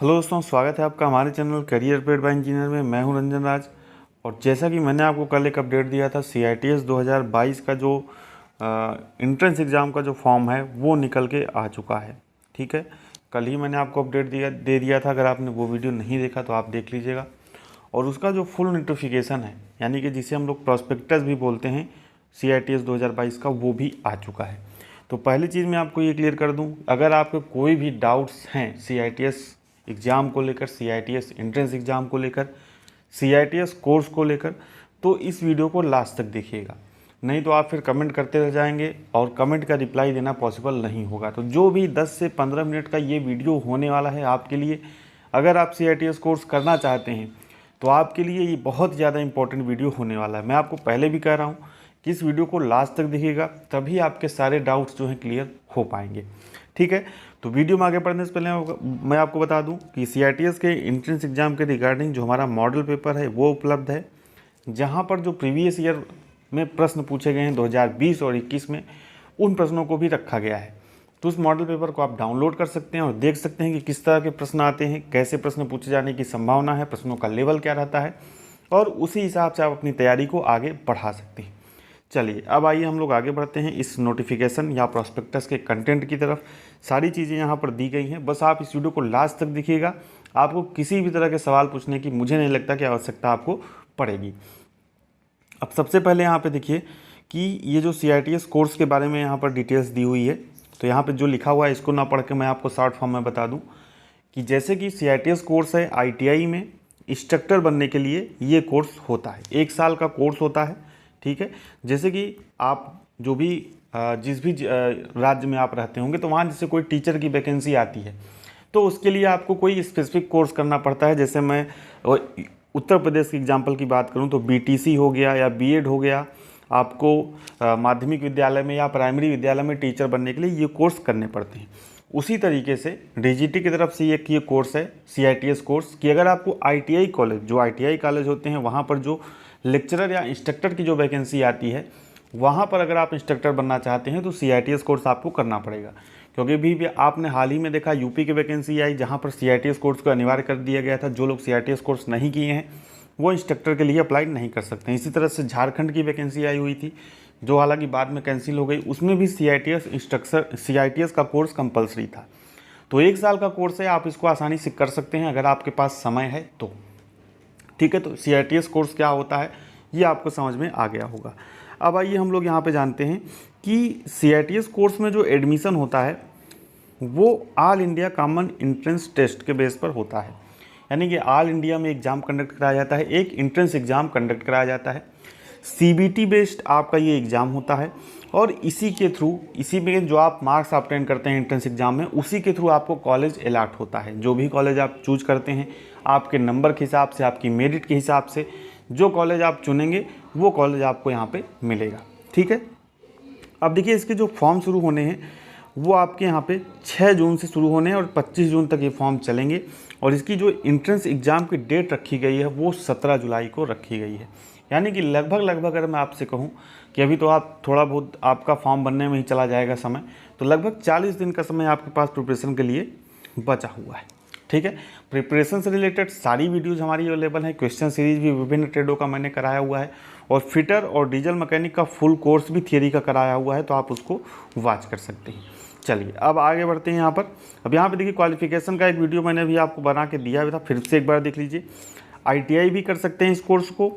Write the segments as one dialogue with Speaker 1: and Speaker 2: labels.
Speaker 1: Hello दोस्तों, स्वागत है आपका हमारे channel career paid by engineer में। मैं हूं रंजन राज। और जैसा कि मैंने आपको कल एक अपडेट दिया था, CITS 2022 का जो एंट्रेंस एग्ज़ाम का जो फॉर्म है वो निकल के आ चुका है। ठीक है, कल ही मैंने आपको अपडेट दे दिया था। अगर आपने वो वीडियो नहीं देखा तो आप देख लीजिएगा। और उसका जो फुल नोटिफिकेशन है, यानी कि जिसे हम लोग प्रॉस्पेक्टस भी बोलते हैं, CITS 2022 का, वो भी आ चुका है। तो पहली चीज़ मैं आपको ये क्लियर कर दूं, अगर आपके कोई भी डाउट्स हैं CITS एग्ज़ाम को लेकर, CITS एंट्रेंस एग्ज़ाम को लेकर, CITS कोर्स को लेकर, तो इस वीडियो को लास्ट तक देखिएगा। नहीं तो आप फिर कमेंट करते रह जाएंगे और कमेंट का रिप्लाई देना पॉसिबल नहीं होगा। तो जो भी 10 से 15 मिनट का ये वीडियो होने वाला है आपके लिए, अगर आप CITS कोर्स करना चाहते हैं तो आपके लिए ये बहुत ज़्यादा इंपॉर्टेंट वीडियो होने वाला है। मैं आपको पहले भी कह रहा हूँ कि इस वीडियो को लास्ट तक देखिएगा, तभी आपके सारे डाउट्स जो हैं क्लियर हो पाएंगे। ठीक है, तो वीडियो में आगे बढ़ने से पहले मैं आपको बता दूं कि CITS के एंट्रेंस एग्ज़ाम के रिगार्डिंग जो हमारा मॉडल पेपर है वो उपलब्ध है, जहां पर जो प्रीवियस ईयर में प्रश्न पूछे गए हैं 2020 और 21 में, उन प्रश्नों को भी रखा गया है। तो उस मॉडल पेपर को आप डाउनलोड कर सकते हैं और देख सकते हैं कि किस तरह के प्रश्न आते हैं, कैसे प्रश्न पूछे जाने की संभावना है, प्रश्नों का लेवल क्या रहता है, और उसी हिसाब से आप अपनी तैयारी को आगे बढ़ा सकते हैं। चलिए, अब आइए हम लोग आगे बढ़ते हैं इस नोटिफिकेशन या प्रॉस्पेक्टस के कंटेंट की तरफ। सारी चीज़ें यहाँ पर दी गई हैं, बस आप इस वीडियो को लास्ट तक देखिएगा। आपको किसी भी तरह के सवाल पूछने की मुझे नहीं लगता कि आवश्यकता आपको पड़ेगी। अब सबसे पहले यहाँ पे देखिए कि ये जो CITS कोर्स के बारे में यहाँ पर डिटेल्स दी हुई है। तो यहाँ पर जो लिखा हुआ है इसको ना पढ़ के मैं आपको शॉर्ट फॉर्म में बता दूँ कि जैसे कि CITS कोर्स है, ITI में इंस्ट्रक्टर बनने के लिए ये कोर्स होता है। 1 साल का कोर्स होता है। ठीक है, जैसे कि आप जो भी जिस भी राज्य में आप रहते होंगे, तो वहाँ जैसे कोई टीचर की वैकेंसी आती है तो उसके लिए आपको कोई स्पेसिफिक कोर्स करना पड़ता है। जैसे मैं उत्तर प्रदेश की एग्जांपल की बात करूँ तो BTC हो गया या B.Ed हो गया। आपको माध्यमिक विद्यालय में या प्राइमरी विद्यालय में टीचर बनने के लिए ये कोर्स करने पड़ते हैं। उसी तरीके से DGT की तरफ से एक ये कोर्स है CITS कोर्स, कि अगर आपको ITI कॉलेज, जो ITI कॉलेज होते हैं वहाँ पर जो लेक्चरर या इंस्ट्रक्टर की जो वैकेंसी आती है, वहाँ पर अगर आप इंस्ट्रक्टर बनना चाहते हैं तो CITS कोर्स आपको करना पड़ेगा। क्योंकि भी आपने हाल ही में देखा यूपी की वैकेंसी आई, जहाँ पर CITS कोर्स को अनिवार्य कर दिया गया था। जो लोग CITS कोर्स नहीं किए हैं वो इंस्ट्रक्टर के लिए अप्लाई नहीं कर सकते हैं। इसी तरह से झारखंड की वैकेंसी आई हुई थी, जो हालांकि बाद में कैंसिल हो गई। उसमें भी CITS का कोर्स कंपलसरी था। तो 1 साल का कोर्स है, आप इसको आसानी से कर सकते हैं अगर आपके पास समय है तो। ठीक है, तो CITS कोर्स क्या होता है ये आपको समझ में आ गया होगा। अब आइए हम लोग यहाँ पे जानते हैं कि CITS कोर्स में जो एडमिशन होता है वो all India common entrance test के बेस पर होता है। यानी कि ऑल इंडिया में एग्ज़ाम कंडक्ट कराया जाता है, एक एंट्रेंस एग्ज़ाम कंडक्ट कराया जाता है। CBT बेस्ड आपका ये एग्ज़ाम होता है और इसी में जो आप मार्क्स ऑब्टेन करते हैं एंट्रेंस एग्ज़ाम में, उसी के थ्रू आपको कॉलेज अलॉट होता है। जो भी कॉलेज आप चूज करते हैं, आपके नंबर के हिसाब से, आपकी मेरिट के हिसाब से जो कॉलेज आप चुनेंगे वो कॉलेज आपको यहाँ पे मिलेगा। ठीक है, अब देखिए इसके जो फॉर्म शुरू होने हैं वो आपके यहाँ पे 6 जून से शुरू होने हैं और 25 जून तक ये फॉर्म चलेंगे। और इसकी जो एंट्रेंस एग्ज़ाम की डेट रखी गई है वो 17 जुलाई को रखी गई है। यानी कि लगभग अगर मैं आपसे कहूँ कि अभी तो आप थोड़ा बहुत आपका फॉर्म बनने में ही चला जाएगा समय, तो लगभग 40 दिन का समय आपके पास प्रिपरेशन के लिए बचा हुआ है। ठीक है, प्रिपरेशन से रिलेटेड सारी वीडियोज़ हमारी अवेलेबल है। क्वेश्चन सीरीज भी विभिन्न ट्रेडों का मैंने कराया हुआ है और फिटर और डीजल मैकेनिक का फुल कोर्स भी थियरी का कराया हुआ है, तो आप उसको वॉच कर सकते हैं। चलिए अब आगे बढ़ते हैं यहाँ पर। अब यहाँ पे देखिए क्वालिफिकेशन का एक वीडियो मैंने भी आपको बना के दिया हुआ था, फिर से एक बार देख लीजिए। ITI भी कर सकते हैं इस कोर्स को,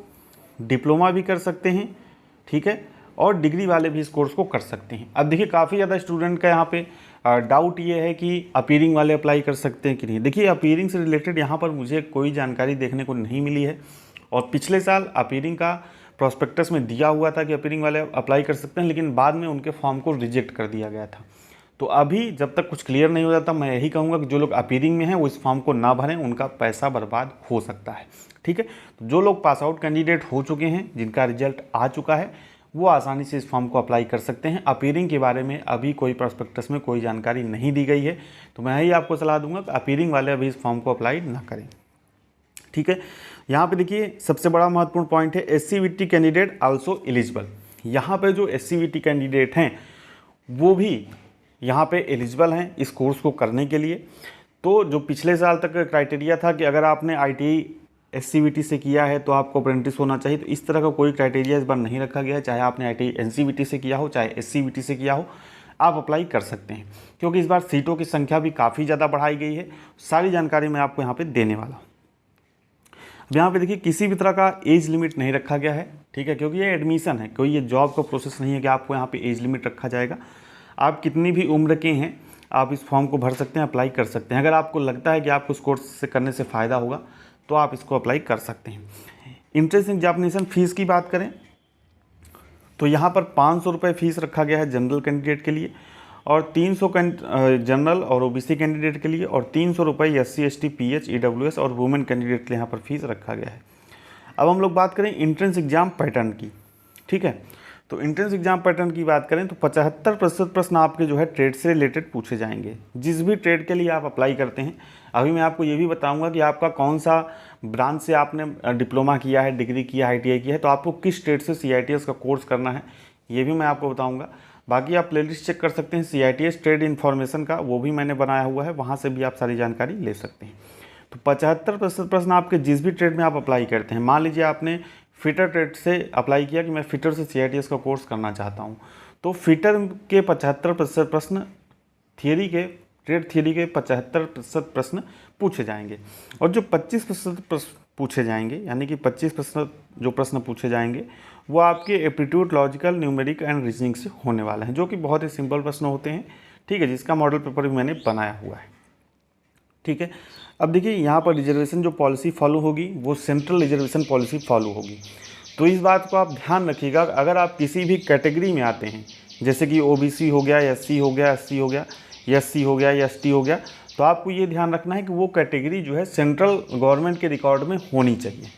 Speaker 1: डिप्लोमा भी कर सकते हैं, ठीक है, और डिग्री वाले भी इस कोर्स को कर सकते हैं। अब देखिए काफ़ी ज़्यादा स्टूडेंट का यहाँ पे डाउट ये है कि अपीयरिंग वाले अप्लाई कर सकते हैं कि नहीं। देखिए अपीयरिंग से रिलेटेड यहाँ पर मुझे कोई जानकारी देखने को नहीं मिली है। और पिछले साल अपीयरिंग का प्रॉस्पेक्टस में दिया हुआ था कि अपीयरिंग वाले अप्लाई कर सकते हैं, लेकिन बाद में उनके फॉर्म को रिजेक्ट कर दिया गया था। तो अभी जब तक कुछ क्लियर नहीं हो जाता, मैं यही कहूँगा कि जो लोग अपीयरिंग में हैं वो इस फॉर्म को ना भरें, उनका पैसा बर्बाद हो सकता है। ठीक है, तो जो लोग पास आउट कैंडिडेट हो चुके हैं, जिनका रिजल्ट आ चुका है, वो आसानी से इस फॉर्म को अप्लाई कर सकते हैं। अपीयरिंग के बारे में अभी कोई प्रॉस्पेक्टस में कोई जानकारी नहीं दी गई है, तो मैं यही आपको सलाह दूंगा कि अपीयरिंग वाले अभी इस फॉर्म को अप्लाई ना करें। ठीक है, यहाँ पे देखिए सबसे बड़ा महत्वपूर्ण पॉइंट है SCVT कैंडिडेट आल्सो एलिजिबल। यहाँ पे जो SCVT कैंडिडेट हैं वो भी यहाँ पे एलिजिबल हैं इस कोर्स को करने के लिए। तो जो पिछले साल तक का क्राइटेरिया था कि अगर आपने ITI SCVT से किया है तो आपको अप्रेंटिस होना चाहिए, तो इस तरह का कोई क्राइटेरिया इस बार नहीं रखा गया है। चाहे आपने ITI NCVT से किया हो, चाहे SCVT से किया हो, आप अप्लाई कर सकते हैं, क्योंकि इस बार सीटों की संख्या भी काफ़ी ज़्यादा बढ़ाई गई है। सारी जानकारी मैं आपको यहाँ पे देने वाला हूँ। अब यहाँ पे देखिए किसी भी तरह का एज लिमिट नहीं रखा गया है, ठीक है, क्योंकि ये एडमिशन है, कोई ये जॉब का प्रोसेस नहीं है कि आपको यहाँ पे एज लिमिट रखा जाएगा। आप कितनी भी उम्र के हैं आप इस फॉर्म को भर सकते हैं, अप्लाई कर सकते हैं। अगर आपको लगता है कि आपको इस कोर्स से करने से फ़ायदा होगा तो आप इसको अप्लाई कर सकते हैं। इंट्रेंस एग्जामिनेशन फ़ीस की बात करें तो यहाँ पर 500 रुपये फ़ीस रखा गया है जनरल कैंडिडेट के लिए, और 300 जनरल और OBC कैंडिडेट के लिए, और 300 रुपये SC ST PH EWS और वुमेन कैंडिडेट के लिए यहाँ पर फीस रखा गया है। अब हम लोग बात करें इंट्रेंस एग्ज़ाम पैटर्न की, ठीक है। तो इंट्रेंस एग्जाम पैटर्न की बात करें तो 75% प्रश्न आपके जो है ट्रेड से रिलेटेड पूछे जाएंगे, जिस भी ट्रेड के लिए आप अप्लाई करते हैं। अभी मैं आपको ये भी बताऊंगा कि आपका कौन सा ब्रांच से आपने डिप्लोमा किया है, डिग्री किया है, ITI किया है, तो आपको किस ट्रेड से CITS का कोर्स करना है ये भी मैं आपको बताऊँगा। बाकी आप प्लेलिस्ट चेक कर सकते हैं CITS ट्रेड इन्फॉर्मेशन का, वो भी मैंने बनाया हुआ है, वहाँ से भी आप सारी जानकारी ले सकते हैं। तो 75% प्रश्न आपके जिस भी ट्रेड में आप अप्लाई करते हैं, मान लीजिए आपने फिटर ट्रेड से अप्लाई किया कि मैं फिटर से CITS का कोर्स करना चाहता हूँ, तो फिटर के 75% प्रश्न थियरी के, ट्रेड थियरी के 75% प्रश्न पूछे जाएंगे, और जो 25% प्रश्न पूछे जाएंगे, यानी कि 25% जो प्रश्न पूछे जाएंगे वो आपके aptitude, logical, numeric and reasoning से होने वाले हैं, जो कि बहुत ही सिंपल प्रश्न होते हैं, ठीक है, जिसका मॉडल पेपर भी मैंने बनाया हुआ है, ठीक है। अब देखिए यहाँ पर रिजर्वेशन जो पॉलिसी फॉलो होगी वो सेंट्रल रिजर्वेशन पॉलिसी फॉलो होगी। तो इस बात को आप ध्यान रखिएगा, अगर आप किसी भी कैटेगरी में आते हैं, जैसे कि OBC हो गया, SC हो गया, SC हो गया, SC हो गया या ST हो गया, तो आपको ये ध्यान रखना है कि वो कैटेगरी जो है सेंट्रल गवर्नमेंट के रिकॉर्ड में होनी चाहिए,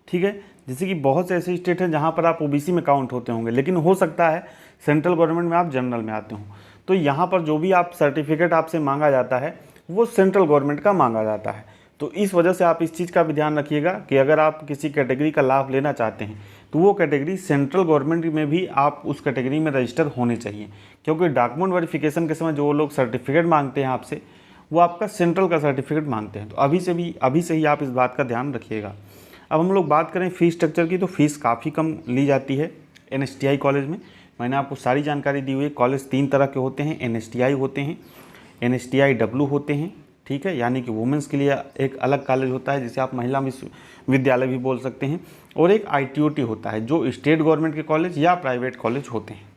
Speaker 1: ठीक है। जैसे कि बहुत से ऐसे स्टेट हैं जहाँ पर आप OBC में काउंट होते होंगे, लेकिन हो सकता है सेंट्रल गवर्नमेंट में आप जनरल में आते हों, तो यहाँ पर जो भी आप सर्टिफिकेट आपसे मांगा जाता है वो सेंट्रल गवर्नमेंट का मांगा जाता है। तो इस वजह से आप इस चीज़ का भी ध्यान रखिएगा कि अगर आप किसी कैटेगरी का लाभ लेना चाहते हैं तो वो कैटेगरी सेंट्रल गवर्नमेंट में भी आप उस कैटेगरी में रजिस्टर होने चाहिए, क्योंकि डॉक्यूमेंट वेरिफिकेशन के समय जो लोग सर्टिफिकेट मांगते हैं आपसे, वो आपका सेंट्रल का सर्टिफिकेट मांगते हैं। तो अभी से ही आप इस बात का ध्यान रखिएगा। अब हम लोग बात करें फ़ीस स्ट्रक्चर की, तो फ़ीस काफ़ी कम ली जाती है NSTI कॉलेज में। मैंने आपको सारी जानकारी दी हुई है। कॉलेज 3 तरह के होते हैं, NSTI होते हैं, NSTI W होते हैं, ठीक है, यानी कि वुमेंस के लिए एक अलग कॉलेज होता है जिसे आप महिला विश्वविद्यालय भी बोल सकते हैं, और एक ITOT होता है जो स्टेट गवर्नमेंट के कॉलेज या प्राइवेट कॉलेज होते हैं,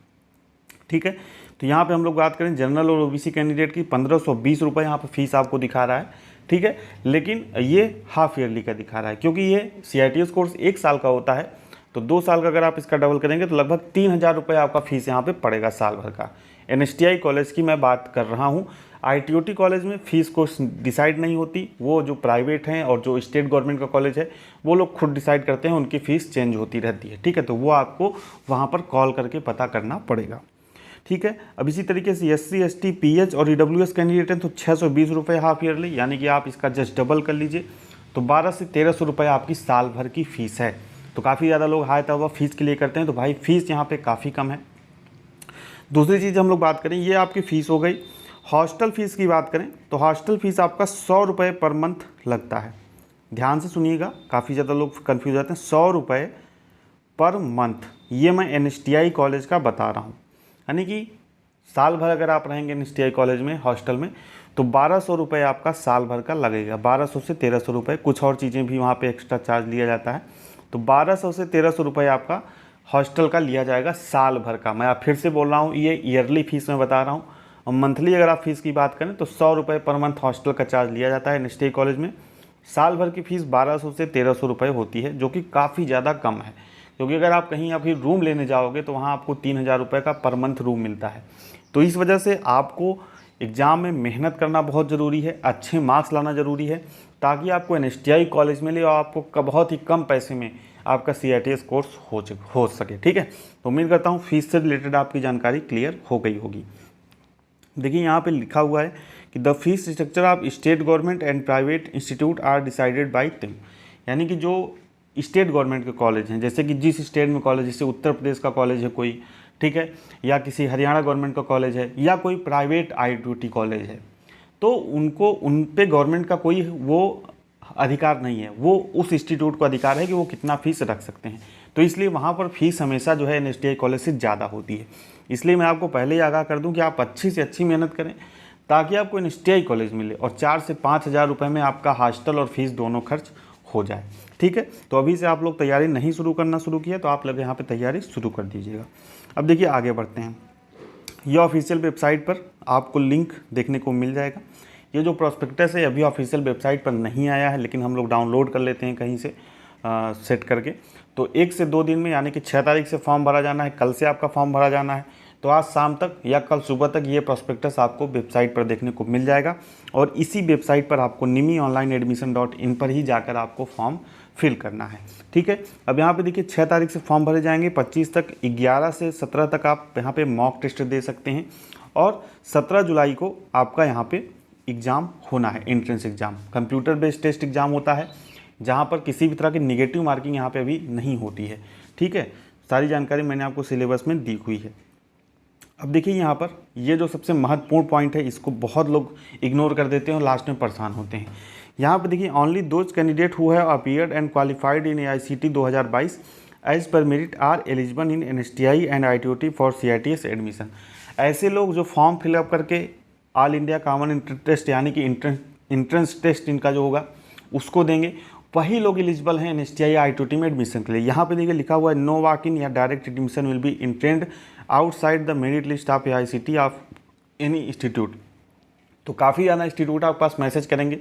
Speaker 1: ठीक है। तो यहाँ पे हम लोग बात करें जनरल और OBC कैंडिडेट की 1520 रुपये यहाँ पर फीस आपको दिखा रहा है, ठीक है, लेकिन ये हाफ ईयरली का दिखा रहा है, क्योंकि ये CITS कोर्स 1 साल का होता है, तो 2 साल का अगर आप इसका डबल करेंगे तो लगभग 3000 रुपये आपका फीस यहाँ पे पड़ेगा साल भर का। NSTI कॉलेज की मैं बात कर रहा हूँ। ITOT कॉलेज में फ़ीस को डिसाइड नहीं होती, वो जो प्राइवेट हैं और जो स्टेट गवर्नमेंट का कॉलेज है वो लोग खुद डिसाइड करते हैं, उनकी फ़ीस चेंज होती रहती है, ठीक है। तो वो आपको वहाँ पर कॉल करके पता करना पड़ेगा, ठीक है। अब इसी तरीके से SC ST PH और EWS कैंडिडेट हैं तो 620 रुपये हाफ ईयरली, यानी कि आप इसका जस्ट डबल कर लीजिए, तो 1200 से 1300 रुपये आपकी साल भर की फ़ीस है। तो काफ़ी ज़्यादा लोग हाई तौबा फीस के लिए करते हैं, तो भाई फ़ीस यहाँ पे काफ़ी कम है। दूसरी चीज़ हम लोग बात करें, ये आपकी फ़ीस हो गई। हॉस्टल फ़ीस की बात करें तो हॉस्टल फ़ीस आपका 100 रुपये पर मंथ लगता है। ध्यान से सुनिएगा, काफ़ी ज़्यादा लोग कन्फ्यूज हो जाते हैं। 100 रुपये पर मंथ, ये मैं NSTI कॉलेज का बता रहा हूँ, यानी कि साल भर अगर आप रहेंगे NSTI कॉलेज में हॉस्टल में तो 1200 रुपये आपका साल भर का लगेगा। 1200 से 1300 रुपये, कुछ और चीज़ें भी वहाँ पे एक्स्ट्रा चार्ज लिया जाता है, तो 1200 से 1300 रुपये आपका हॉस्टल का लिया जाएगा साल भर का। मैं आप फिर से बोल रहा हूँ, ये ईयरली फ़ीस में बता रहा हूँ, और मंथली अगर आप फीस की बात करें तो 100 रुपये पर मंथ हॉस्टल का चार्ज लिया जाता है NSTI कॉलेज में। साल भर की फ़ीस 1200 से 1300 रुपये होती है, जो कि काफ़ी ज़्यादा कम है, क्योंकि अगर आप कहीं अभी रूम लेने जाओगे तो वहाँ आपको 3000 रुपये का पर मंथ रूम मिलता है। तो इस वजह से आपको एग्ज़ाम में मेहनत करना बहुत ज़रूरी है, अच्छे मार्क्स लाना ज़रूरी है, ताकि आपको NSTI कॉलेज मिले और आपको बहुत ही कम पैसे में आपका CITS कोर्स हो सके, ठीक है। तो उम्मीद करता हूँ फीस से रिलेटेड आपकी जानकारी क्लियर हो गई होगी। देखिए यहाँ पे लिखा हुआ है कि the fees structure of state government and private institute are decided by them, यानी कि जो स्टेट गवर्नमेंट के कॉलेज हैं, जैसे कि जिस स्टेट में कॉलेज, जैसे उत्तर प्रदेश का कॉलेज है कोई, ठीक है, या किसी हरियाणा गवर्नमेंट का कॉलेज है या कोई प्राइवेट IIT कॉलेज है, तो उनको उन पे गवर्नमेंट का कोई वो अधिकार नहीं है, वो उस इंस्टीट्यूट को अधिकार है कि वो कितना फीस रख सकते हैं। तो इसलिए वहाँ पर फीस हमेशा जो है NSTI कॉलेज से ज़्यादा होती है। इसलिए मैं आपको पहले ही आगाह कर दूं कि आप अच्छी से अच्छी मेहनत करें ताकि आपको NSTI कॉलेज मिले और 4 से 5 हज़ार रुपये में आपका हॉस्टल और फीस दोनों खर्च हो जाए। ठीक है, तो अभी से आप लोग तैयारी नहीं करना शुरू किया तो आप लोग यहाँ पे तैयारी शुरू कर दीजिएगा। अब देखिए आगे बढ़ते हैं। ये ऑफिशियल वेबसाइट पर आपको लिंक देखने को मिल जाएगा। ये जो प्रॉस्पेक्टस है अभी ऑफिशियल वेबसाइट पर नहीं आया है, लेकिन हम लोग डाउनलोड कर लेते हैं कहीं से सेट करके। तो 1 से 2 दिन में यानी कि 6 तारीख से फॉर्म भरा जाना है, कल से आपका फॉर्म भरा जाना है। तो आज शाम तक या कल सुबह तक ये प्रॉस्पेक्टस आपको वेबसाइट पर देखने को मिल जाएगा और इसी वेबसाइट पर आपको NIMIonlineadmission.in पर ही जाकर आपको फॉर्म फिल करना है। ठीक है, अब यहाँ पे देखिए 6 तारीख से फॉर्म भरे जाएंगे, 25 तक, 11 से 17 तक आप यहाँ पे मॉक टेस्ट दे सकते हैं और 17 जुलाई को आपका यहाँ पे एग्ज़ाम होना है, entrance exam. Computer based test exam होता है जहाँ पर किसी भी तरह की नेगेटिव मार्किंग यहाँ पे अभी नहीं होती है। ठीक है, सारी जानकारी मैंने आपको सिलेबस में दी हुई है। अब देखिए यहाँ पर ये जो सबसे महत्वपूर्ण पॉइंट है इसको बहुत लोग इग्नोर कर देते हैं और लास्ट में परेशान होते हैं। यहाँ पर देखिए only those candidate who have appeared and qualified in AICTE 2022 as per merit are eligible in NSTI and ITOT for CITS admission. ऐसे लोग जो फॉर्म फिलअप करके all India common entrance test यानी कि इंट्रेंस टेस्ट इनका जो होगा उसको देंगे, वही लोग एलिजिबल हैं NSTI ITOT में एडमिशन के लिए। यहाँ पे देखिए लिखा हुआ है नो वॉक इन या direct admission will be intend outside the merit list of AICTE of any institute. तो काफ़ी ज़्यादा इंस्टीट्यूट आपके पास मैसेज करेंगे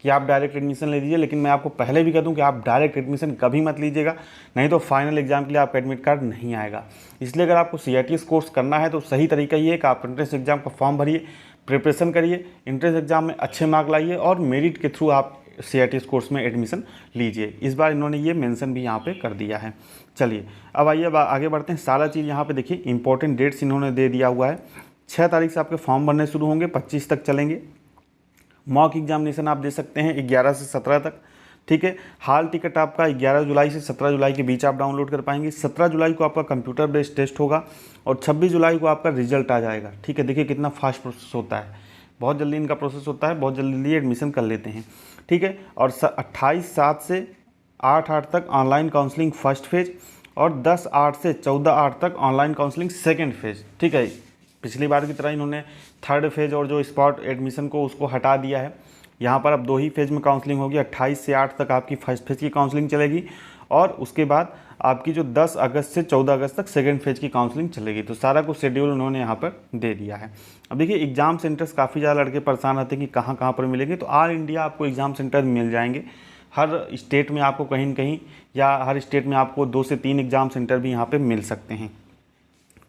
Speaker 1: कि आप डायरेक्ट एडमिशन ले लीजिए, लेकिन मैं आपको पहले भी कह दूं कि आप डायरेक्ट एडमिशन कभी मत लीजिएगा, नहीं तो फाइनल एग्जाम के लिए आपका एडमिट कार्ड नहीं आएगा। इसलिए अगर आपको CITS कोर्स करना है तो सही तरीका ये है कि आप एंट्रेंस एग्जाम का फॉर्म भरिए, प्रिपरेशन करिए, एंट्रेंस एग्जाम में अच्छे मार्क लाइए और मेरिट के थ्रू आप CITS कोर्स में एडमिशन लीजिए। इस बार इन्होंने ये मेंशन भी यहाँ पे कर दिया है। चलिए अब आइए आगे बढ़ते हैं। सारा चीज़ यहाँ पे देखिए इंपॉर्टेंट डेट्स इन्होंने दे दिया हुआ है। 6 तारीख से आपके फॉर्म भरने शुरू होंगे, 25 तक चलेंगे। मॉक एग्जामिनेशन आप दे सकते हैं 11 से 17 तक। ठीक है, हाल टिकट आपका 11 जुलाई से 17 जुलाई के बीच आप डाउनलोड कर पाएंगे। 17 जुलाई को आपका कंप्यूटर बेस्ड टेस्ट होगा और 26 जुलाई को आपका रिजल्ट आ जाएगा। ठीक है, देखिए कितना फास्ट प्रोसेस होता है, बहुत जल्दी इनका प्रोसेस होता है, बहुत जल्दी एडमिशन कर लेते हैं। ठीक है, और 28/7 से 8/8 तक ऑनलाइन काउंसलिंग फर्स्ट फेज और 10/8 से 14/8 तक ऑनलाइन काउंसलिंग सेकेंड फेज। ठीक है, पिछली बार की तरह इन्होंने थर्ड फेज और जो स्पॉट एडमिशन को उसको हटा दिया है। यहाँ पर अब 2 ही फेज में काउंसलिंग होगी। 28 से 8 तक आपकी फर्स्ट फेज की काउंसलिंग चलेगी और उसके बाद आपकी जो 10 अगस्त से 14 अगस्त तक सेकेंड फेज की काउंसलिंग चलेगी। तो सारा कुछ शेड्यूल उन्होंने यहाँ पर दे दिया है। अब देखिए एग्जाम सेंटर्स काफ़ी ज़्यादा लड़के परेशान रहते हैं कि कहाँ कहाँ पर मिलेंगे, तो ऑल इंडिया आपको एग्ज़ाम सेंटर मिल जाएंगे। हर स्टेट में आपको कहीं न कहीं या हर स्टेट में आपको 2 से 3 एग्ज़ाम सेंटर भी यहाँ पर मिल सकते हैं।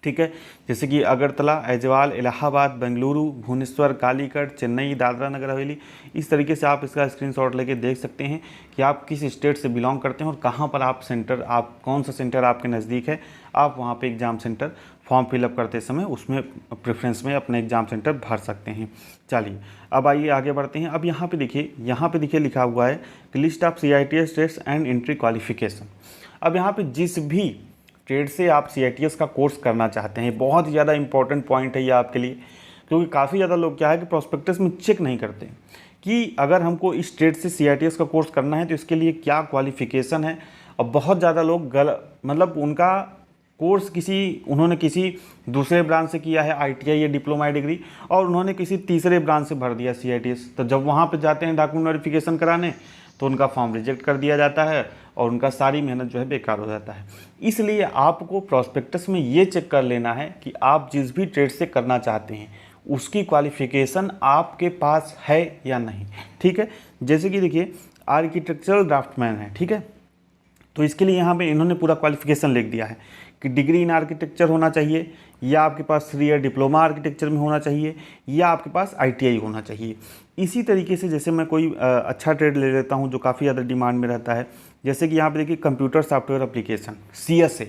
Speaker 1: ठीक है, जैसे कि अगरतला, ऐजवाल, इलाहाबाद, बेंगलुरु, भुवनेश्वर, कालीकट, चेन्नई, दादरा नगर हवेली, इस तरीके से आप इसका स्क्रीनशॉट लेके देख सकते हैं कि आप किस स्टेट से बिलोंग करते हैं और कहाँ पर आप सेंटर, आप कौन सा सेंटर आपके नज़दीक है, आप वहाँ पे एग्ज़ाम सेंटर फॉर्म फिलअप करते समय उसमें प्रेफरेंस में अपने एग्ज़ाम सेंटर भर सकते हैं। चलिए अब आइए आगे बढ़ते हैं। अब यहाँ पे देखिए लिखा हुआ है list of CITS test and entry qualification. अब यहाँ पे जिस भी ट्रेड से आप CITS का कोर्स करना चाहते हैं, बहुत ही ज़्यादा इंपॉर्टेंट पॉइंट है ये आपके लिए, क्योंकि काफ़ी ज़्यादा लोग क्या है कि प्रॉस्पेक्टस में चेक नहीं करते कि अगर हमको इस ट्रेड से CITS का कोर्स करना है तो इसके लिए क्या क्वालिफ़िकेशन है। और बहुत ज़्यादा लोग मतलब उनका कोर्स उन्होंने किसी दूसरे ब्रांच से किया है, ITI या डिप्लोमा डिग्री, और उन्होंने किसी तीसरे ब्रांच से भर दिया CITS। तो जब वहाँ पर जाते हैं डॉक्यूमेंट वेरिफिकेशन कराने तो उनका फॉर्म रिजेक्ट कर दिया जाता है और उनका सारी मेहनत जो है बेकार हो जाता है। इसलिए आपको प्रॉस्पेक्टस में ये चेक कर लेना है कि आप जिस भी ट्रेड से करना चाहते हैं उसकी क्वालिफ़िकेशन आपके पास है या नहीं। ठीक है, जैसे कि देखिए आर्किटेक्चरल ड्राफ्टमैन है, ठीक है, तो इसके लिए यहाँ पे इन्होंने पूरा क्वालिफ़िकेशन लिख दिया है कि डिग्री इन आर्किटेक्चर होना चाहिए, या आपके पास 3 ईयर डिप्लोमा आर्किटेक्चर में होना चाहिए, या आपके पास ITI होना चाहिए। इसी तरीके से जैसे मैं कोई अच्छा ट्रेड ले लेता हूँ जो काफ़ी ज़्यादा डिमांड में रहता है, जैसे कि यहाँ पे देखिए कंप्यूटर सॉफ्टवेयर एप्लीकेशन CSA।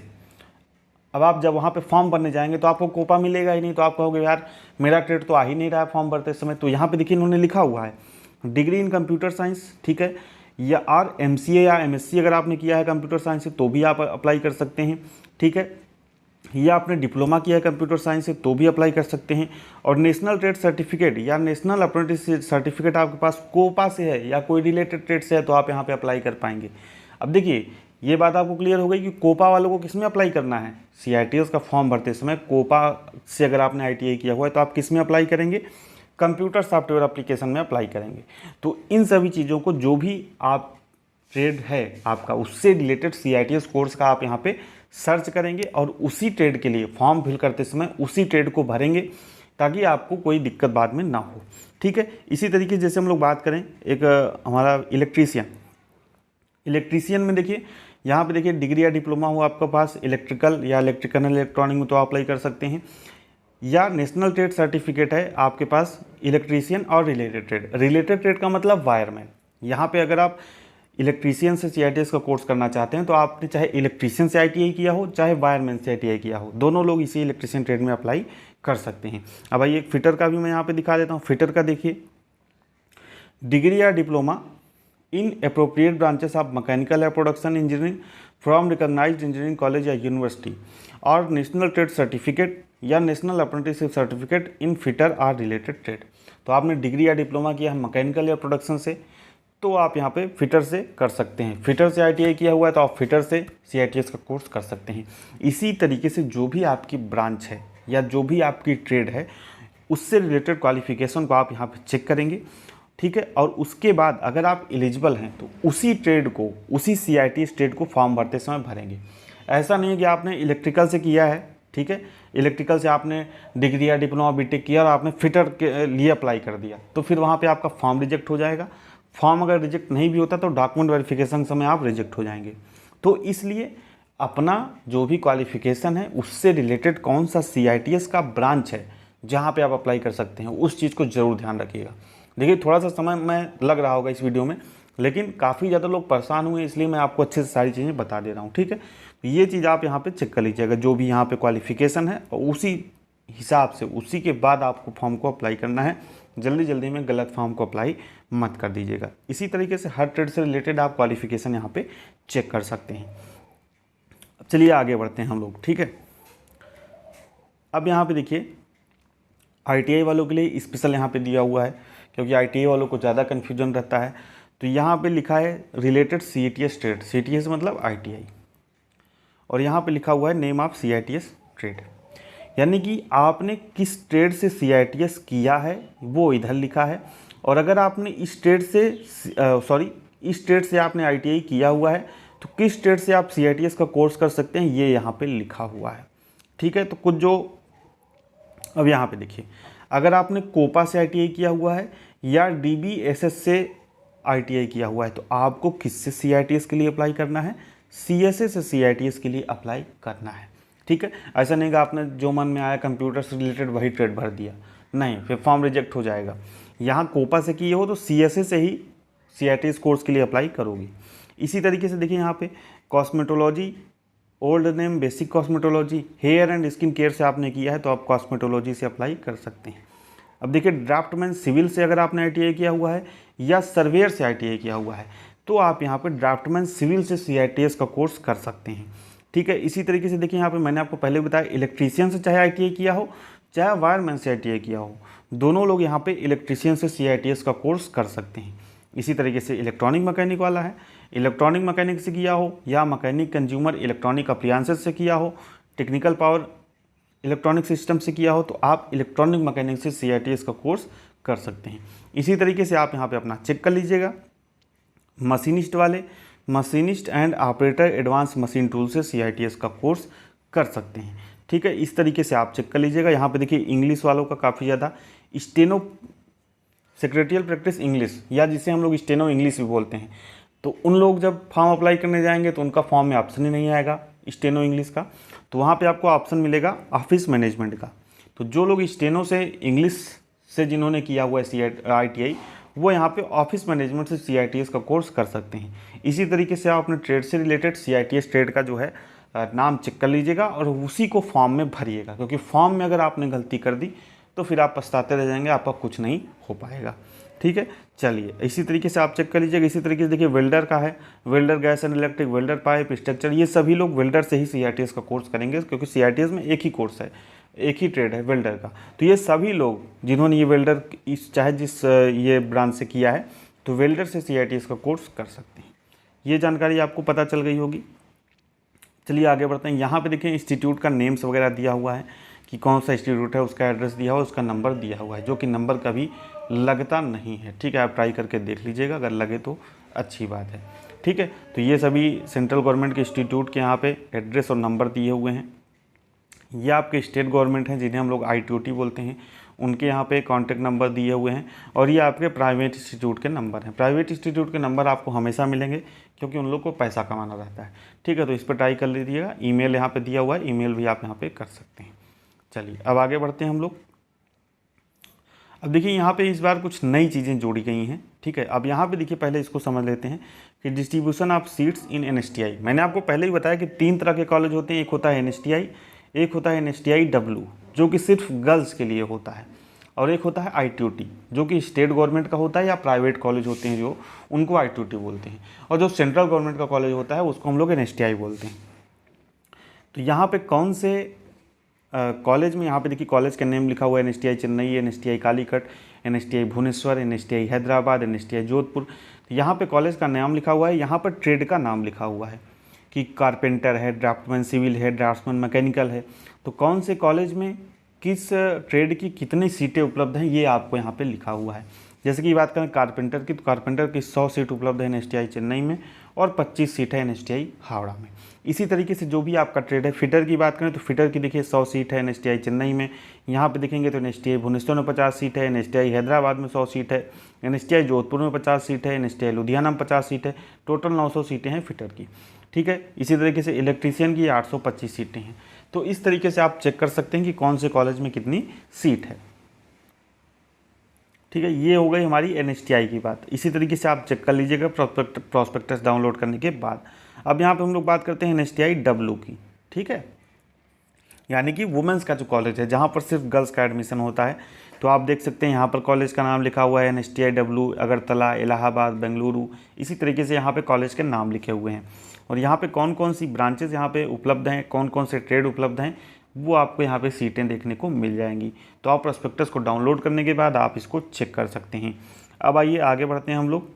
Speaker 1: अब आप जब वहाँ पे फॉर्म भरने जाएंगे तो आपको कोपा मिलेगा ही नहीं, तो आप कहोगे यार मेरा ट्रेड तो आ ही नहीं रहा है फॉर्म भरते समय। तो यहाँ पे देखिए इन्होंने लिखा हुआ है डिग्री इन कंप्यूटर साइंस, ठीक है, या और MCA या MSc अगर आपने किया है कंप्यूटर साइंस से तो भी आप अप्लाई कर सकते हैं। ठीक है, या आपने डिप्लोमा किया है कंप्यूटर साइंस से तो भी अप्लाई कर सकते हैं। और नेशनल ट्रेड सर्टिफिकेट या नेशनल अप्रेंटिस सर्टिफिकेट आपके पास कोपा से है या कोई रिलेटेड ट्रेड से है तो आप यहाँ पे अप्लाई कर पाएंगे। अब देखिए ये बात आपको क्लियर हो गई कि कोपा वालों को किस में अप्लाई करना है। CITS का फॉर्म भरते समय कोपा से अगर आपने ITI किया हुआ है तो आप किस में अप्लाई करेंगे, कंप्यूटर सॉफ्टवेयर एप्लीकेशन में अप्लाई करेंगे। तो इन सभी चीज़ों को जो भी आप ट्रेड है आपका उससे रिलेटेड CITS कोर्स का आप यहाँ पे सर्च करेंगे और उसी ट्रेड के लिए फॉर्म फिल करते समय उसी ट्रेड को भरेंगे ताकि आपको कोई दिक्कत बाद में ना हो। ठीक है, इसी तरीके जैसे हम लोग बात करें एक हमारा इलेक्ट्रीशियन में देखिए यहाँ पे देखिए डिग्री या डिप्लोमा हो आपके पास इलेक्ट्रिकल या इलेक्ट्रिकल इलेक्ट्रॉनिक में तो आप अप्लाई कर सकते हैं, या नेशनल ट्रेड सर्टिफिकेट है आपके पास इलेक्ट्रीशियन और रिलेटेड ट्रेड का मतलब वायरमैन। यहाँ पे अगर आप इलेक्ट्रीशियन से CITS का कोर्स करना चाहते हैं तो आपने चाहे इलेक्ट्रीशियन से ITI किया हो चाहे वायरमैन से ITI किया हो, दोनों लोग इसी इलेक्ट्रीशियन ट्रेड में अप्लाई कर सकते हैं। अब भाई एक फिटर का भी मैं यहाँ पे दिखा देता हूँ। फिटर का देखिए डिग्री या diploma in appropriate branches of mechanical या production engineering from recognised engineering college या यूनिवर्सिटी और नेशनल ट्रेड सर्टिफिकेट या national apprenticeship certificate in fitter or related trade. तो आपने डिग्री या डिप्लोमा किया है मैकेनिकल या प्रोडक्शन से तो आप यहाँ पे फिटर से कर सकते हैं। फिटर से ITI किया हुआ है तो आप फिटर से CITS का कोर्स कर सकते हैं। इसी तरीके से जो भी आपकी ब्रांच है या जो भी आपकी ट्रेड है उससे रिलेटेड क्वालिफिकेशन को आप यहाँ पे चेक करेंगे। ठीक है, और उसके बाद अगर आप एलिजिबल हैं तो उसी ट्रेड को उसी CITS ट्रेड को फॉर्म भरते समय भरेंगे। ऐसा नहीं है कि आपने इलेक्ट्रिकल से किया है, ठीक है, इलेक्ट्रिकल से आपने डिग्री या डिप्लोमा BTech किया और आपने फिटर के लिए अप्लाई कर दिया तो फिर वहाँ पे आपका फॉर्म रिजेक्ट हो जाएगा। फॉर्म अगर रिजेक्ट नहीं भी होता तो डॉक्यूमेंट वेरिफिकेशन समय आप रिजेक्ट हो जाएंगे। तो इसलिए अपना जो भी क्वालिफिकेशन है उससे रिलेटेड कौन सा CITS का ब्रांच है जहाँ पे आप अप्लाई कर सकते हैं उस चीज़ को ज़रूर ध्यान रखिएगा। देखिए थोड़ा सा समय मैं लग रहा होगा इस वीडियो में, लेकिन काफ़ी ज़्यादा लोग परेशान हुए इसलिए मैं आपको अच्छे से सारी चीज़ें बता दे रहा हूँ। ठीक है, तो ये चीज़ आप यहाँ पे चेक कर लीजिएगा जो भी यहाँ पे क्वालिफिकेशन है और उसी हिसाब से उसी के बाद आपको फॉर्म को अप्लाई करना है। जल्दी में गलत फॉर्म को अप्लाई मत कर दीजिएगा। इसी तरीके से हर ट्रेड से रिलेटेड आप क्वालिफिकेशन यहाँ पे चेक कर सकते हैं। अब चलिए आगे बढ़ते हैं हम लोग। ठीक है, अब यहाँ पे देखिए ITI वालों के लिए स्पेशल यहाँ पे दिया हुआ है क्योंकि ITI वालों को ज़्यादा कन्फ्यूजन रहता है। तो यहाँ पे लिखा है रिलेटेड CITS ट्रेड, CITS मतलब ITI, और यहाँ पे लिखा हुआ है नेम ऑफ CITS ट्रेड, यानी कि आपने किस ट्रेड से CITS किया है वो इधर लिखा है। और अगर आपने इस ट्रेड से आपने ITI किया हुआ है तो किस ट्रेड से आप CITS का कोर्स कर सकते हैं ये यहाँ पे लिखा हुआ है। ठीक है, तो कुछ जो अब यहाँ पे देखिए अगर आपने कोपा से ITI किया हुआ है या DBSS से ITI किया हुआ है तो आपको किससे CITS के लिए अप्लाई करना है, CSA से CITS के लिए अप्लाई करना है। ठीक है, ऐसा नहीं कि आपने जो मन में आया कंप्यूटर से रिलेटेड वही ट्रेड भर दिया, नहीं, फिर फॉर्म रिजेक्ट हो जाएगा। यहाँ कोपा से किए हो तो CSA से ही CITS कोर्स के लिए अप्लाई करोगे। इसी तरीके से देखिए यहाँ पे cosmetology old name basic cosmetology hair and skin care से आपने किया है तो आप कॉस्मेटोलॉजी से अप्लाई कर सकते हैं। अब देखिए ड्राफ्टमैन सिविल से अगर आपने ITI किया हुआ है या सर्वेयर से ITI किया हुआ है तो आप यहाँ पे ड्राफ्टमैन सिविल से CITS का कोर्स कर सकते हैं। ठीक है, इसी तरीके से देखिए यहाँ पे मैंने आपको पहले बताया इलेक्ट्रीशियन से चाहे ITI किया हो चाहे वायरमैन से ITI किया हो, दोनों लोग यहाँ पे इलेक्ट्रीशियन से CITS का कोर्स कर सकते हैं। इसी तरीके से इलेक्ट्रॉनिक मैकेनिक वाला है, इलेक्ट्रॉनिक मैकेनिक से किया हो या मैकेनिक कंज्यूमर इलेक्ट्रॉनिक अप्लायंसेस से किया हो, टेक्निकल पावर इलेक्ट्रॉनिक सिस्टम से किया हो तो आप इलेक्ट्रॉनिक मैकेनिक से CITS का कोर्स कर सकते हैं। इसी तरीके से आप यहाँ पे अपना चेक कर लीजिएगा। मशीनिस्ट वाले machinist and operator advance machine tool से CITS का कोर्स कर सकते हैं। ठीक है, इस तरीके से आप चेक कर लीजिएगा। यहाँ पे देखिए इंग्लिश वालों का काफ़ी ज़्यादा स्टेनो सेक्रेटरियल प्रैक्टिस इंग्लिश या जिसे हम लोग स्टेनो इंग्लिश भी बोलते हैं, तो उन लोग जब फॉर्म अप्लाई करने जाएंगे तो उनका फॉर्म में ऑप्शन ही नहीं आएगा स्टेनो इंग्लिश का, तो वहाँ पे आपको ऑप्शन मिलेगा ऑफिस मैनेजमेंट का। तो जो लोग स्टेनो से इंग्लिश से जिन्होंने किया हुआ है ITI वो यहाँ पे ऑफिस मैनेजमेंट से CITS का कोर्स कर सकते हैं। इसी तरीके से आप अपने ट्रेड से रिलेटेड CITS ट्रेड का जो है नाम चेक कर लीजिएगा और उसी को फॉर्म में भरिएगा, क्योंकि फॉर्म में अगर आपने गलती कर दी तो फिर आप पछताते रह जाएंगे, आपका कुछ नहीं हो पाएगा। ठीक है। चलिए इसी तरीके से आप चेक कर लीजिएगा। इसी तरीके से देखिए वेल्डर का है, welder gas and electric, welder pipe, structure, ये सभी लोग वेल्डर से ही CITS का कोर्स करेंगे, क्योंकि CITS में एक ही कोर्स है, एक ही ट्रेड है वेल्डर का। तो ये सभी लोग जिन्होंने ये वेल्डर चाहे जिस ये ब्रांच से किया है, तो वेल्डर से CITS का कोर्स कर सकते हैं। ये जानकारी आपको पता चल गई होगी। चलिए आगे बढ़ते हैं। यहाँ पे देखिए इंस्टीट्यूट का नेम्स वगैरह दिया हुआ है कि कौन सा इंस्टीट्यूट है, उसका एड्रेस दिया हुआ है, उसका नंबर दिया हुआ है, जो कि नंबर कभी लगता नहीं है। ठीक है, आप ट्राई करके देख लीजिएगा, अगर लगे तो अच्छी बात है। ठीक है, तो ये सभी सेंट्रल गवर्नमेंट के इंस्टीट्यूट के यहाँ पे एड्रेस और नंबर दिए हुए हैं। ये आपके स्टेट गवर्नमेंट हैं जिन्हें हम लोग ITOT बोलते हैं, उनके यहाँ पे कॉन्टैक्ट नंबर दिए हुए हैं। और ये आपके प्राइवेट इंस्टीट्यूट के नंबर हैं। प्राइवेट इंस्टीट्यूट के नंबर आपको हमेशा मिलेंगे, क्योंकि उन लोग को पैसा कमाना रहता है। ठीक है, तो इस पर ट्राई कर लीजिएगा। ईमेल यहाँ पे दिया हुआ है, ईमेल भी आप यहाँ पे कर सकते हैं। चलिए अब आगे बढ़ते हैं हम लोग। अब देखिए यहाँ पे इस बार कुछ नई चीज़ें जोड़ी गई हैं। ठीक है, अब यहाँ पे देखिए पहले इसको समझ लेते हैं कि distribution of seats in NSTI। मैंने आपको पहले ही बताया कि 3 तरह के कॉलेज होते हैं। एक होता है NSTI, एक होता है NSTI W, जो कि सिर्फ गर्ल्स के लिए होता है, और एक होता है ITOT, जो कि स्टेट गवर्नमेंट का होता है, या प्राइवेट कॉलेज होते हैं जो, उनको ITOT बोलते हैं। और जो सेंट्रल गवर्नमेंट का कॉलेज होता है उसको हम लोग NSTI बोलते हैं। तो यहाँ पे कौन से कॉलेज में, यहाँ पे देखिए कॉलेज का नेम लिखा हुआ है NSTI Chennai, NSTI Calicut, NSTI Bhubaneswar, NSTI Hyderabad, NSTI Jodhpur. तो यहाँ पे कॉलेज का नाम लिखा हुआ है, यहाँ पर ट्रेड का नाम लिखा हुआ है कि कारपेंटर है, ड्राफ्टमैन सिविल है, ड्राफ्टमैन मैकेनिकल है। तो कौन से कॉलेज में किस ट्रेड की कितनी सीटें उपलब्ध हैं, ये आपको यहाँ पे लिखा हुआ है। जैसे कि बात करें कारपेंटर की, तो कारपेंटर की 100 सीट उपलब्ध है NSTI चेन्नई में, और 25 सीट है NSTI हावड़ा में। इसी तरीके से जो भी आपका ट्रेड है, फिटर की बात करें तो फिटर की देखिए 100 सीट है NSTI चेन्नई में। यहाँ पे देखेंगे तो NSTI भुवनेश्वर में 50 सीट है, NSTI हैदराबाद में 100 सीट है, NSTI जोधपुर में 50 सीट है, NSTI लुधियाना में 50 सीट है। टोटल 900 सीटें हैं फिटर की। ठीक है, इसी तरीके से इलेक्ट्रीशियन की 825 सीटें हैं। तो इस तरीके से आप चेक कर सकते हैं कि कौन से कॉलेज में कितनी सीट है। ठीक है, ये हो गई हमारी NSTI की बात। इसी तरीके से आप चेक कर लीजिएगा प्रॉस्पेक्टस डाउनलोड करने के बाद। अब यहाँ पे हम लोग बात करते हैं NSTI W की। ठीक है, यानी कि वुमेंस का जो कॉलेज है, जहाँ पर सिर्फ गर्ल्स का एडमिशन होता है। तो आप देख सकते हैं यहाँ पर कॉलेज का नाम लिखा हुआ है NSTI W, अगरतला, इलाहाबाद, बेंगलुरु। इसी तरीके से यहाँ पे कॉलेज के नाम लिखे हुए हैं, और यहाँ पे कौन कौन सी ब्रांचेज यहाँ पे उपलब्ध हैं, कौन कौन से ट्रेड उपलब्ध हैं, वो आपको यहाँ पे सीटें देखने को मिल जाएंगी। तो आप प्रॉस्पेक्टस को डाउनलोड करने के बाद आप इसको चेक कर सकते हैं। अब आइए आगे बढ़ते हैं हम लोग।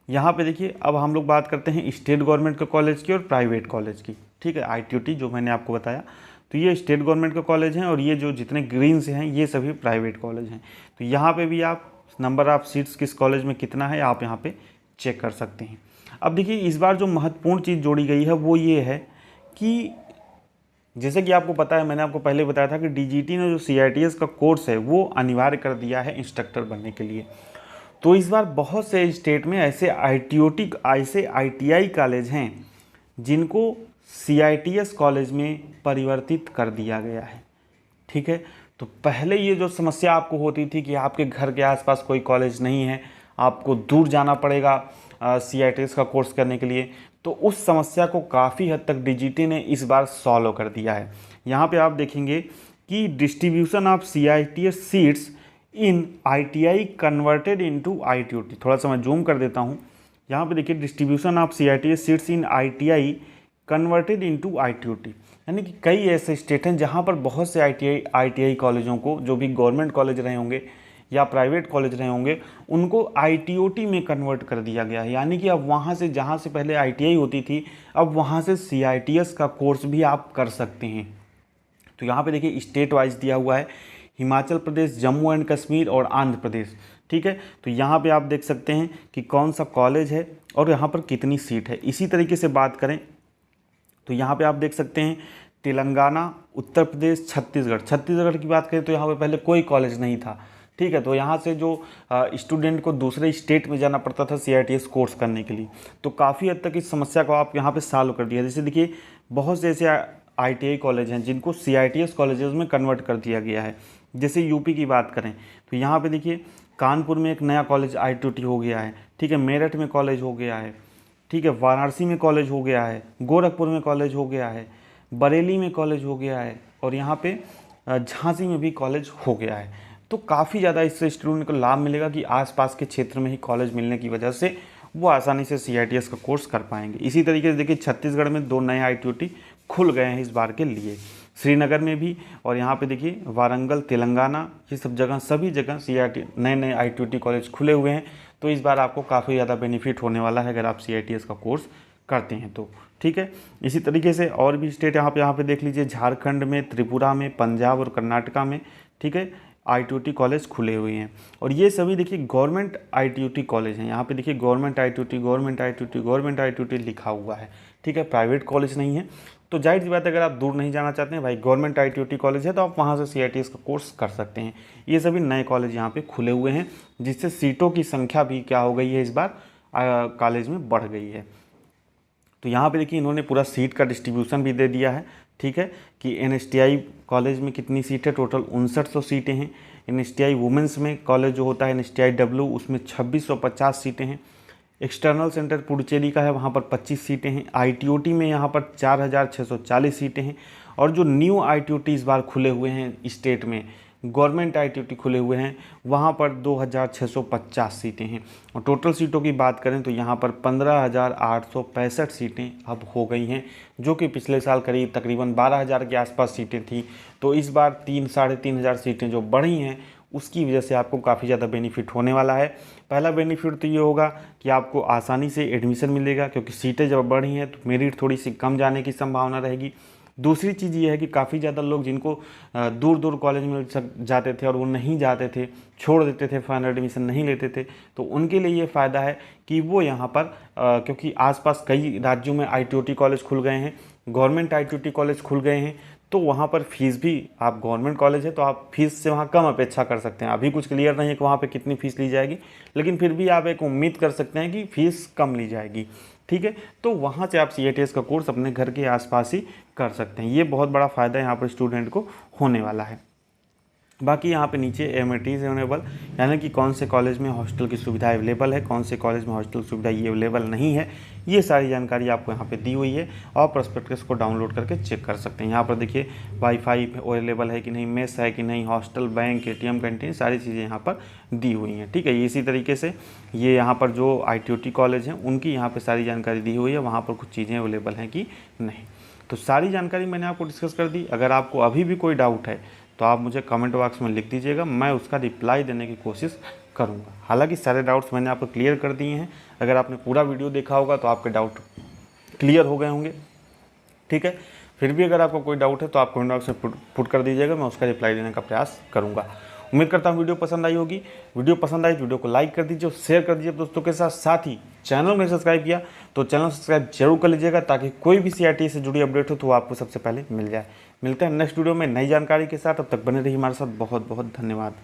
Speaker 1: यहाँ पे देखिए अब हम लोग बात करते हैं स्टेट गवर्नमेंट के कॉलेज की और प्राइवेट कॉलेज की। ठीक है, ITOT जो मैंने आपको बताया, तो ये स्टेट गवर्नमेंट के कॉलेज हैं, और ये जो जितने ग्रीन से हैं ये सभी प्राइवेट कॉलेज हैं। तो यहाँ पे भी आप नंबर ऑफ सीट्स किस कॉलेज में कितना है आप यहाँ पे चेक कर सकते हैं। अब देखिए इस बार जो महत्वपूर्ण चीज़ जोड़ी गई है वो ये है कि जैसे कि आपको पता है, मैंने आपको पहले बताया था कि DGT ने जो CITS का कोर्स है वो अनिवार्य कर दिया है इंस्ट्रक्टर बनने के लिए। तो इस बार बहुत से स्टेट में ऐसे ITI कॉलेज हैं जिनको CITS कॉलेज में परिवर्तित कर दिया गया है। ठीक है, तो पहले ये जो समस्या आपको होती थी कि आपके घर के आसपास कोई कॉलेज नहीं है, आपको दूर जाना पड़ेगा CITS का कोर्स करने के लिए, तो उस समस्या को काफ़ी हद तक DGT ने इस बार सॉल्व कर दिया है। यहाँ पे आप देखेंगे कि distribution of CITS seats in ITI converted into ITOT। थोड़ा सा मैं जूम कर देता हूँ। यहाँ पे देखिए distribution of CITS seats in ITI converted into ITOT, यानी कि कई ऐसे स्टेट हैं जहाँ पर बहुत से ITI कॉलेजों को, जो भी गवर्नमेंट कॉलेज रहे होंगे या प्राइवेट कॉलेज रहे होंगे, उनको ITOT में कन्वर्ट कर दिया गया है। यानी कि अब वहाँ से, जहाँ से पहले ITI होती थी, अब वहाँ से CITS का कोर्स भी आप कर सकते हैं। तो यहाँ पे देखिए स्टेट वाइज दिया हुआ है, हिमाचल प्रदेश, जम्मू एंड कश्मीर और आंध्र प्रदेश। ठीक है, तो यहाँ पे आप देख सकते हैं कि कौन सा कॉलेज है और यहाँ पर कितनी सीट है। इसी तरीके से बात करें तो यहाँ पे आप देख सकते हैं तेलंगाना, उत्तर प्रदेश, छत्तीसगढ़ की बात करें तो यहाँ पे पहले कोई कॉलेज नहीं था। ठीक है, तो यहाँ से जो स्टूडेंट को दूसरे स्टेट में जाना पड़ता था CITS कोर्स करने के लिए, तो काफ़ी हद तक इस समस्या को आप यहाँ पे सॉल्व कर दिया। जैसे देखिए बहुत से ऐसे ITI कॉलेज हैं जिनको CITS कॉलेजेस में कन्वर्ट कर दिया गया है। जैसे यूपी की बात करें तो यहाँ पे देखिए कानपुर में एक नया कॉलेज ITOT हो गया है। ठीक है, मेरठ में कॉलेज हो गया है। ठीक है, वाराणसी में कॉलेज हो गया है, गोरखपुर में कॉलेज हो गया है, बरेली में कॉलेज हो गया है, और यहाँ पे झांसी में भी कॉलेज हो गया है। तो काफ़ी ज़्यादा इससे स्टूडेंट को लाभ मिलेगा कि आसपास के क्षेत्र में ही कॉलेज मिलने की वजह से वो आसानी से CITS का कोर्स कर पाएंगे। इसी तरीके से देखिए छत्तीसगढ़ में 2 नए ITOT खुल गए हैं इस बार के लिए, श्रीनगर में भी और यहाँ पे देखिए वारंगल तेलंगाना, ये सब जगह सभी जगह नए ITOT कॉलेज खुले हुए हैं। तो इस बार आपको काफ़ी ज़्यादा बेनिफिट होने वाला है अगर आप CITS का कोर्स करते हैं तो, ठीक है। इसी तरीके से और भी स्टेट यहाँ पे देख लीजिए, झारखंड में, त्रिपुरा में, पंजाब और कर्नाटका में, ठीक है, ITOT कॉलेज खुले हुए हैं। और ये सभी देखिए गवर्नमेंट ITOT कॉलेज हैं। यहाँ पे देखिए गवर्नमेंट ITOT लिखा हुआ है, ठीक है, प्राइवेट कॉलेज नहीं है। तो जाहिर सी बात है अगर आप दूर नहीं जाना चाहते हैं भाई, गवर्नमेंट ITOT कॉलेज है तो आप वहाँ से CITS का कोर्स कर सकते हैं। ये सभी नए कॉलेज यहाँ पे खुले हुए हैं, जिससे सीटों की संख्या भी क्या हो गई है, इस बार कॉलेज में बढ़ गई है। तो यहाँ पे देखिए इन्होंने पूरा सीट का डिस्ट्रीब्यूशन भी दे दिया है, ठीक है, कि NSTI कॉलेज में कितनी सीटें, टोटल 5900 सीटें हैं। NSTI वुमेंस में कॉलेज जो होता है NSTIW, उसमें 2650 सीटें हैं। एक्सटर्नल सेंटर पुडुचेरी का है, वहाँ पर 25 सीटें हैं। ITOT में यहाँ पर 4640 सीटें हैं। और जो न्यू ITOT इस बार खुले हुए हैं स्टेट में, गवर्नमेंट ITOT खुले हुए हैं, वहाँ पर 2650 सीटें हैं। और टोटल सीटों की बात करें तो यहाँ पर 15865 सीटें अब हो गई हैं, जो कि पिछले साल करीब तकरीबन 12000 के आसपास सीटें थी। तो इस बार 3-3.5 हज़ार सीटें जो बढ़ी हैं, उसकी वजह से आपको काफ़ी ज़्यादा बेनिफिट होने वाला है। पहला बेनिफिट तो ये होगा कि आपको आसानी से एडमिशन मिलेगा, क्योंकि सीटें जब बढ़ी हैं तो मेरिट थोड़ी सी कम जाने की संभावना रहेगी। दूसरी चीज़ ये है कि काफ़ी ज़्यादा लोग जिनको दूर दूर कॉलेज में जाते थे और वो नहीं जाते थे, छोड़ देते थे, फाइनल एडमिशन नहीं लेते थे, तो उनके लिए ये फ़ायदा है कि वो यहाँ पर क्योंकि आसपास कई राज्यों में ITOT कॉलेज खुल गए हैं, गवर्नमेंट ITOT कॉलेज खुल गए हैं, तो वहाँ पर फीस भी, आप गवर्नमेंट कॉलेज है तो आप फीस से वहाँ कम अपेक्षा कर सकते हैं। अभी कुछ क्लियर नहीं है कि वहाँ पे कितनी फ़ीस ली जाएगी, लेकिन फिर भी आप एक उम्मीद कर सकते हैं कि फ़ीस कम ली जाएगी, ठीक है। तो वहाँ से आप CITS का कोर्स अपने घर के आसपास ही कर सकते हैं। ये बहुत बड़ा फ़ायदा यहाँ पर स्टूडेंट को होने वाला है। बाकी यहाँ पे नीचे एमिनिटीज़ अवेलेबल, यानी कि कौन से कॉलेज में हॉस्टल की सुविधा अवेलेबल है, कौन से कॉलेज में हॉस्टल सुविधा ये अवेलेबल नहीं है, ये सारी जानकारी आपको यहाँ पे दी हुई है। और प्रॉस्पेक्टस को डाउनलोड करके चेक कर सकते हैं। यहाँ पर देखिए वाईफाई अवेलेबल है कि नहीं, मेस है कि नहीं, हॉस्टल, बैंक, ATM, कैंटीन, सारी चीज़ें यहाँ पर दी हुई हैं, ठीक है। इसी तरीके से ये यहाँ पर जो ITOT कॉलेज हैं उनकी यहाँ पर सारी जानकारी दी हुई है, वहाँ पर कुछ चीज़ें अवेलेबल हैं कि नहीं। तो सारी जानकारी मैंने आपको डिस्कस कर दी। अगर आपको अभी भी कोई डाउट है तो आप मुझे कमेंट बॉक्स में लिख दीजिएगा, मैं उसका रिप्लाई देने की कोशिश करूँगा। हालांकि सारे डाउट्स मैंने आपको क्लियर कर दिए हैं। अगर आपने पूरा वीडियो देखा होगा तो आपके डाउट क्लियर हो गए होंगे, ठीक है। फिर भी अगर आपको कोई डाउट है तो आप कमेंट बॉक्स में पुट कर दीजिएगा, मैं उसका रिप्लाई देने का प्रयास करूँगा। उम्मीद करता हूँ वीडियो पसंद आई होगी। वीडियो पसंद आई तो वीडियो को लाइक कर दीजिए और शेयर कर दीजिए दोस्तों के साथ। साथ ही चैनल में सब्सक्राइब किया तो चैनल सब्सक्राइब जरूर कर लीजिएगा, ताकि कोई भी CITS से जुड़ी अपडेट हो तो आपको सबसे पहले मिल जाए। मिलते हैं नेक्स्ट वीडियो में नई जानकारी के साथ, तब तक बने रहिए हमारे साथ। बहुत बहुत धन्यवाद।